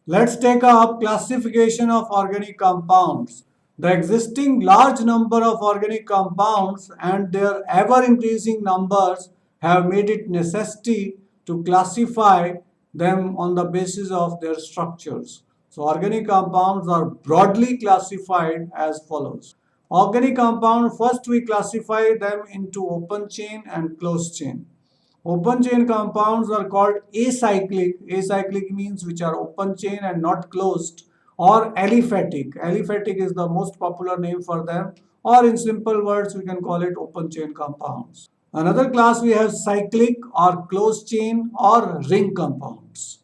Let's take up classification of organic compounds. The existing large number of organic compounds and their ever increasing numbers have made it necessary to classify them on the basis of their structures. So organic compounds are broadly classified as follows. Organic compound, first we classify them into open chain and closed chain. Open chain compounds are called acyclic. Acyclic means which are open chain and not closed, or aliphatic. Aliphatic is the most popular name for them, or in simple words we can call it open chain compounds. Another class we have cyclic or closed chain or ring compounds.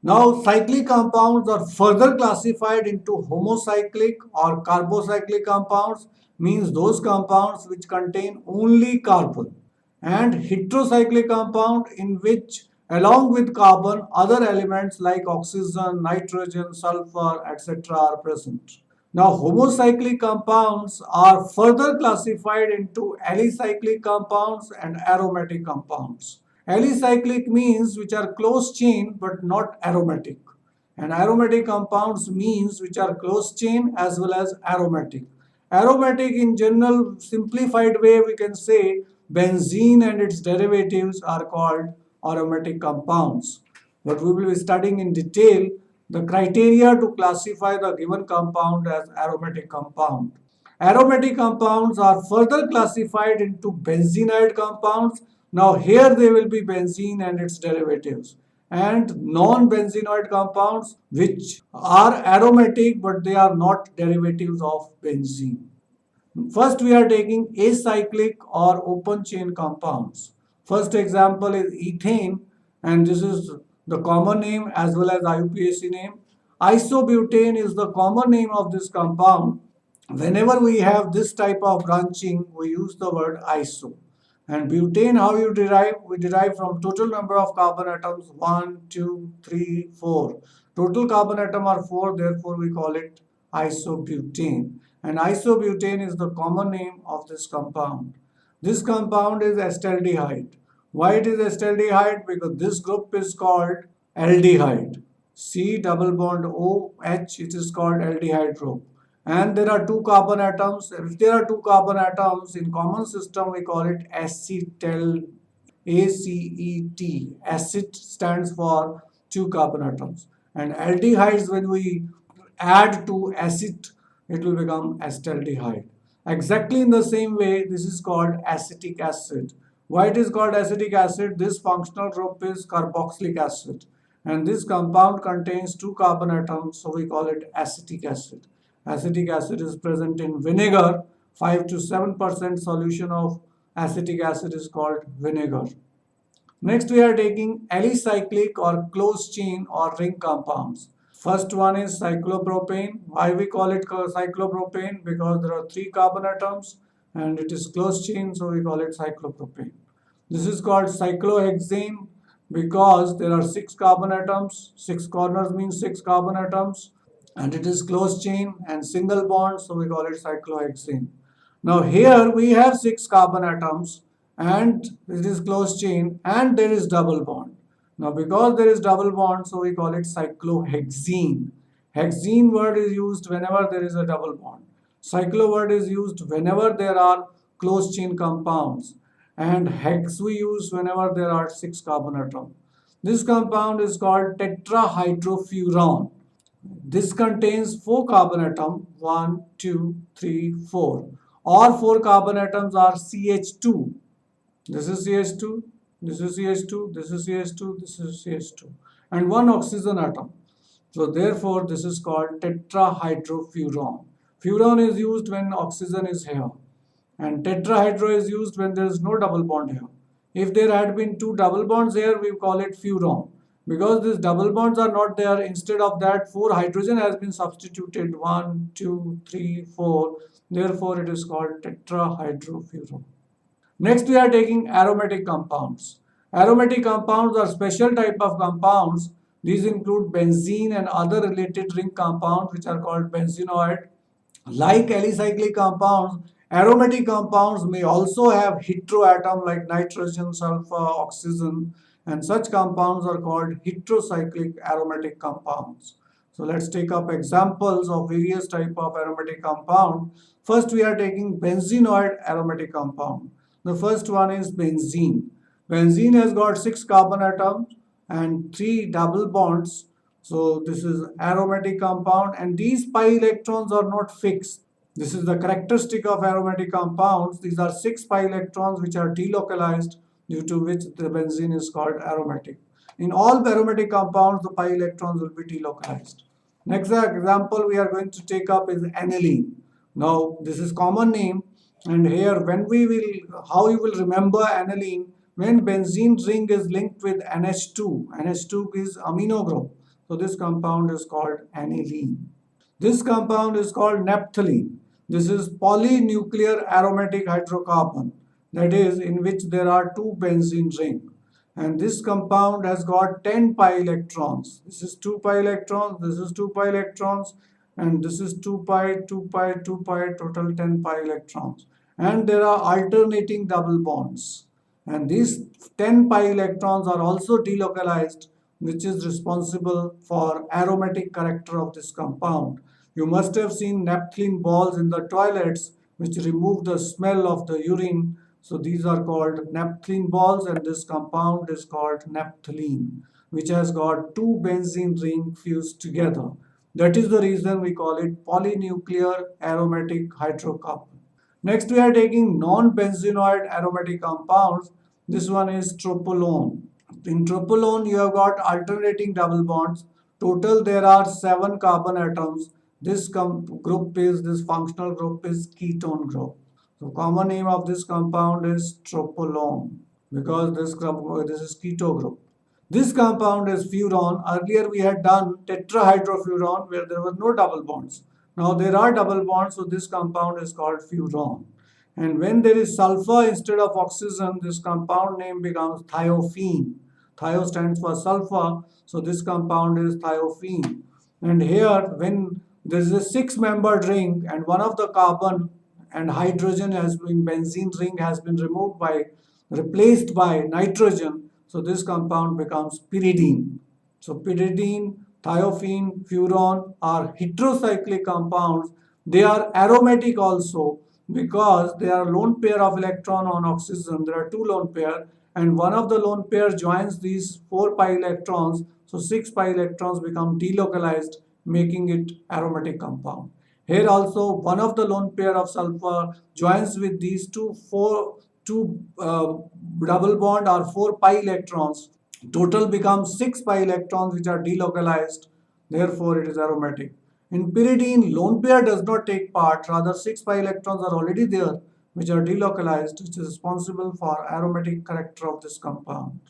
Now, cyclic compounds are further classified into homocyclic or carbocyclic compounds, means those compounds which contain only carbon, and heterocyclic compound in which along with carbon other elements like oxygen, nitrogen, sulfur, etc. are present. Now, homocyclic compounds are further classified into alicyclic compounds and aromatic compounds. Alicyclic means which are close chain but not aromatic. And aromatic compounds means which are close chain as well as aromatic. Aromatic in general simplified way we can say benzene and its derivatives are called aromatic compounds. But we will be studying in detail the criteria to classify the given compound as aromatic compound. Aromatic compounds are further classified into benzenide compounds. Now here they will be benzene and its derivatives, and non-benzenoid compounds which are aromatic but they are not derivatives of benzene. First we are taking acyclic or open chain compounds. First example is ethane, and this is the common name as well as IUPAC name. Isobutane is the common name of this compound. Whenever we have this type of branching, we use the word iso. And butane, how you derive? We derive from total number of carbon atoms 1, 2, 3, 4. Total carbon atom are 4, therefore we call it isobutane. And isobutane is the common name of this compound. This compound is acetaldehyde. Why it is acetaldehyde? Because this group is called aldehyde. C double bond OH, it is called aldehyde group. And there are two carbon atoms. If there are two carbon atoms in common system, we call it acetal. ACET. Acid stands for two carbon atoms. And aldehydes, when we add to acid, it will become acetaldehyde. Exactly in the same way, this is called acetic acid. Why it is called acetic acid? This functional group is carboxylic acid. And this compound contains two carbon atoms, so we call it acetic acid. Acetic acid is present in vinegar. 5 to 7% solution of acetic acid is called vinegar. Next we are taking alicyclic or closed chain or ring compounds. First one is cyclopropane. Why we call it cyclopropane? Because there are three carbon atoms and it is closed chain, so we call it cyclopropane. This is called cyclohexane because there are six carbon atoms. Six corners means six carbon atoms, and it is closed chain and single bond, so we call it cyclohexane. Now here we have six carbon atoms and it is closed chain and there is double bond. Now because there is double bond, so we call it cyclohexene. Hexene word is used whenever there is a double bond. Cyclo word is used whenever there are closed chain compounds, and hex we use whenever there are six carbon atoms. This compound is called tetrahydrofuran. This contains 4 carbon atoms, 1, 2, 3, 4. All 4 carbon atoms are CH2. This is CH2, this is CH2, this is CH2, this is CH2. And one oxygen atom. So therefore this is called tetrahydrofuran. Furan is used when oxygen is here. And tetrahydro is used when there is no double bond here. If there had been two double bonds here, we call it furan. Because these double bonds are not there, instead of that, 4 hydrogen has been substituted. 1, 2, 3, 4. Therefore, it is called tetrahydrofuran. Next, we are taking aromatic compounds. Aromatic compounds are special type of compounds. These include benzene and other related ring compounds which are called benzenoid. Like alicyclic compounds, aromatic compounds may also have heteroatom like nitrogen, sulfur, oxygen, and such compounds are called heterocyclic aromatic compounds. So let's take up examples of various type of aromatic compound. First we are taking benzenoid aromatic compound. The first one is benzene. Benzene has got 6 carbon atoms and 3 double bonds. So this is aromatic compound, and these pi electrons are not fixed. This is the characteristic of aromatic compounds. These are 6 pi electrons which are delocalized, due to which the benzene is called aromatic. In all aromatic compounds, the pi electrons will be delocalized. Next example we are going to take up is aniline. Now this is common name, and here when we will, how you will remember aniline, when benzene ring is linked with NH2. NH2 is amino group. So this compound is called aniline. This compound is called naphthalene. This is polynuclear aromatic hydrocarbon, that is, in which there are 2 benzene rings. And this compound has got 10 pi electrons. This is 2 pi electrons, this is 2 pi electrons, and this is 2 pi, 2 pi, 2 pi, total 10 pi electrons. And there are alternating double bonds. And these 10 pi electrons are also delocalized, which is responsible for aromatic character of this compound. You must have seen naphthalene balls in the toilets, which remove the smell of the urine. So these are called naphthalene balls, and this compound is called naphthalene, which has got 2 benzene rings fused together. That is the reason we call it polynuclear aromatic hydrocarbon. Next we are taking non-benzenoid aromatic compounds. This one is tropolone. In tropolone you have got alternating double bonds. Total there are 7 carbon atoms. This functional group is ketone group. So common name of this compound is tropolone, because this is keto group. This compound is furan. Earlier we had done tetrahydrofuran, where there were no double bonds. Now there are double bonds, so this compound is called furan. And when there is sulfur instead of oxygen, this compound name becomes thiophene. Thio stands for sulfur, so this compound is thiophene. And here, when there is a 6-membered ring and one of the carbon and hydrogen has been, benzene ring has been replaced by nitrogen, so this compound becomes pyridine. So pyridine, thiophene, furan are heterocyclic compounds. They are aromatic also, because they are lone pair of electron on oxygen. There are 2 lone pair, and one of the lone pair joins these 4 pi electrons, so 6 pi electrons become delocalized, making it aromatic compound. Here also one of the lone pair of sulfur joins with these two double bond or 4 pi electrons. Total becomes 6 pi electrons which are delocalized, therefore it is aromatic. In pyridine, lone pair does not take part, rather 6 pi electrons are already there which are delocalized, which is responsible for aromatic character of this compound.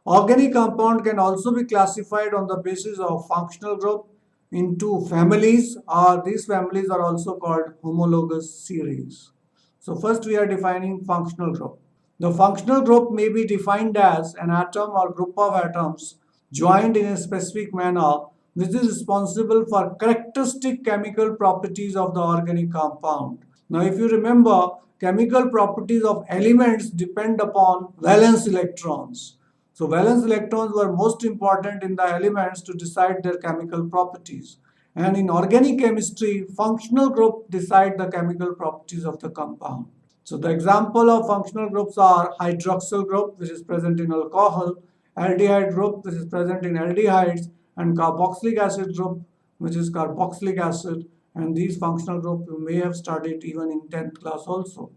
Organic compound can also be classified on the basis of functional group into families, or these families are also called homologous series. So first we are defining functional group. The functional group may be defined as an atom or group of atoms joined in a specific manner, which is responsible for characteristic chemical properties of the organic compound. Now if you remember, chemical properties of elements depend upon valence electrons. So valence electrons were most important in the elements to decide their chemical properties. And in organic chemistry, functional group decide the chemical properties of the compound. So the example of functional groups are hydroxyl group, which is present in alcohol, aldehyde group, which is present in aldehydes, and carboxylic acid group, which is carboxylic acid. And these functional groups you may have studied even in 10th class also.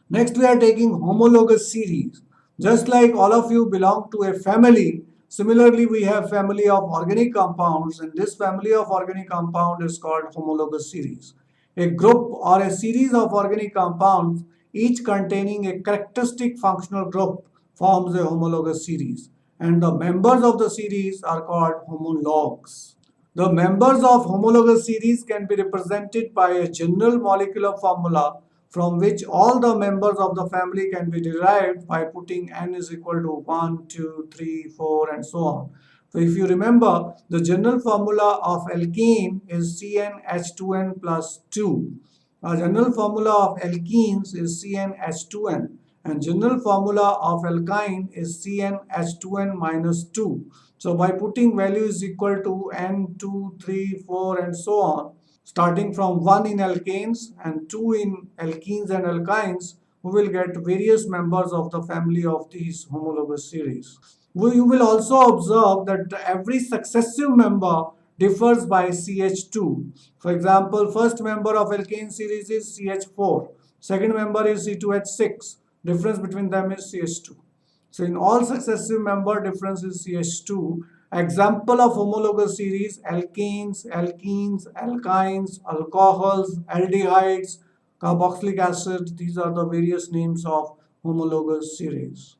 Next we are taking homologous series. Just like all of you belong to a family, similarly we have family of organic compounds, and this family of organic compound is called homologous series. A group or a series of organic compounds, each containing a characteristic functional group, forms a homologous series, and the members of the series are called homologues. The members of homologous series can be represented by a general molecular formula from which all the members of the family can be derived by putting n is equal to 1, 2, 3, 4 and so on. So if you remember, the general formula of alkene is CnH2n plus 2. The general formula of alkenes is CnH2n, And general formula of alkyne is CnH2n minus 2. So by putting value is equal to n, 2, 3, 4 and so on, starting from 1 in alkanes and 2 in alkenes and alkynes, we will get various members of the family of these homologous series. You will also observe that every successive member differs by CH2. For example, first member of alkane series is CH4, second member is C2H6. Difference between them is CH2. So in all successive member, difference is CH2. Example of homologous series: alkanes, alkenes, alkynes, alcohols, aldehydes, carboxylic acid. These are the various names of homologous series.